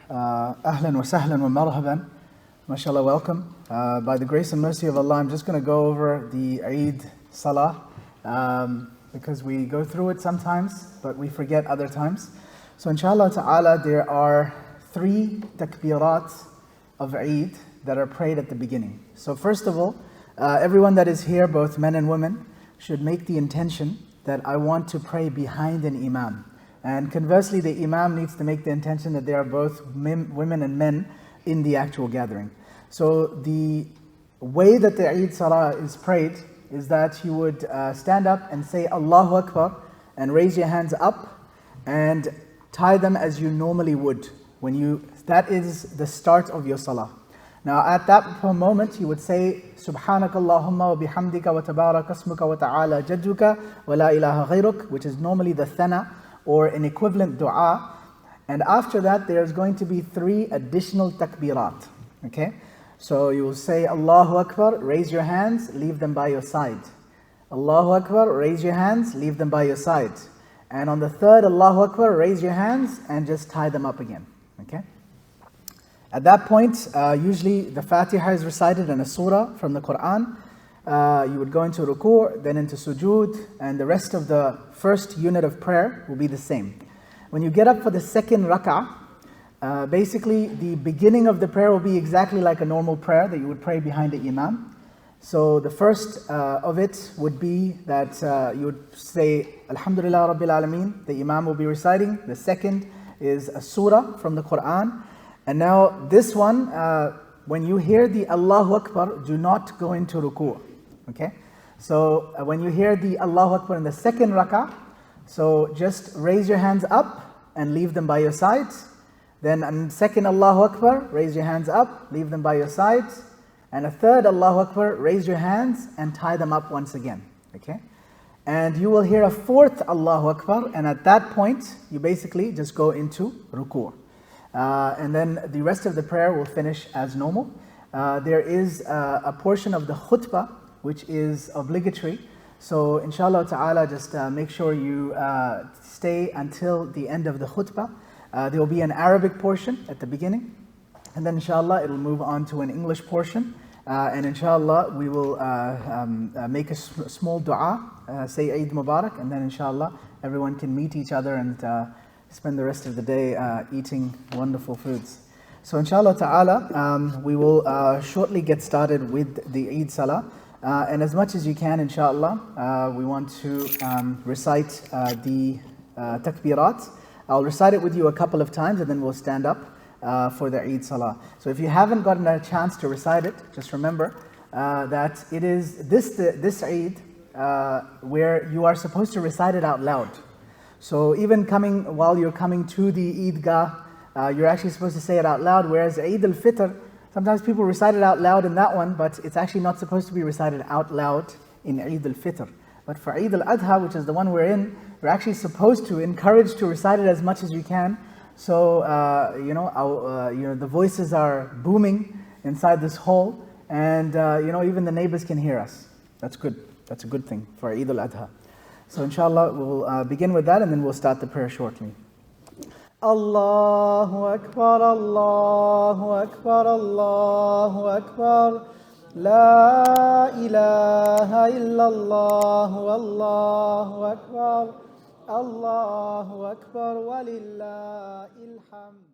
Ahlan wa sahlan wa marhaban. MashaAllah, welcome. By the grace and mercy of Allah, I'm just going to go over the Eid Salah because we go through it sometimes, but we forget other times. So inshallah ta'ala, there are 3 takbirat of Eid that are prayed at the beginning. So first of all, everyone that is here, both men and women, should make the intention that I want to pray behind an imam. And conversely, the imam needs to make the intention that they are both women and men in the actual gathering. So the way that the Eid Salah is prayed is that you would stand up and say Allahu Akbar and raise your hands up and tie them as you normally would. That is the start of your Salah. Now at that moment you would say Subhanakallahumma wa bihamdika wa tabarak asmuka wa ta'ala jadduka wa la ilaha ghayruk, which is normally the thana or an equivalent dua. And after that there's going to be 3 additional takbirat. Okay? So you will say Allahu Akbar, raise your hands, leave them by your side. Allahu Akbar, raise your hands, leave them by your side. And on the third Allahu Akbar, raise your hands and just tie them up again. Okay? At that point, usually the Fatiha is recited in a surah from the Quran. You would go into ruku', then into sujood, and the rest of the first unit of prayer will be the same. When you get up for the second rak'ah, basically the beginning of the prayer will be exactly like a normal prayer that you would pray behind the imam. So the first of it would be that you would say Alhamdulillah Rabbil Alameen, the imam will be reciting. The second is a surah from the Quran. And now this one, when you hear the Allahu Akbar, do not go into ruku'. Okay? So when you hear the Allahu Akbar in the second rak'ah, so just raise your hands up and leave them by your sides. Then on second Allahu Akbar, raise your hands up, leave them by your sides. And a third Allahu Akbar, raise your hands and tie them up once again. Okay? And you will hear a fourth Allahu Akbar, and at that point, you basically just go into ruku'. And then the rest of the prayer will finish as normal. There is a portion of the khutbah which is obligatory. So inshallah ta'ala, just make sure you stay until the end of the khutbah. There will be an Arabic portion at the beginning, and then inshallah it'll move on to an English portion. And inshallah we will make a small dua, say Eid Mubarak, and then inshallah everyone can meet each other and spend the rest of the day eating wonderful foods. So inshallah ta'ala, we will shortly get started with the Eid Salah. And as much as you can, inshallah, we want to recite the takbirat. I'll recite it with you a couple of times and then we'll stand up for the Eid Salah. So if you haven't gotten a chance to recite it, just remember that it is this Eid where you are supposed to recite it out loud. So even while you're coming to the Eidgah, you're actually supposed to say it out loud, whereas Eid Al-Fitr, sometimes people recite it out loud in that one, but it's actually not supposed to be recited out loud in Eid Al-Fitr. But for Eid Al-Adha, which is the one we're in, we're actually supposed to encourage to recite it as much as we can. So, the voices are booming inside this hall, and even the neighbors can hear us. That's good. That's a good thing for Eid Al-Adha. So inshallah, we'll begin with that and then we'll start the prayer shortly. Allahu Akbar, Allahu Akbar, Allahu Akbar. La ilaha illallah, Allahu Akbar. Allahu Akbar, walillahil hamd.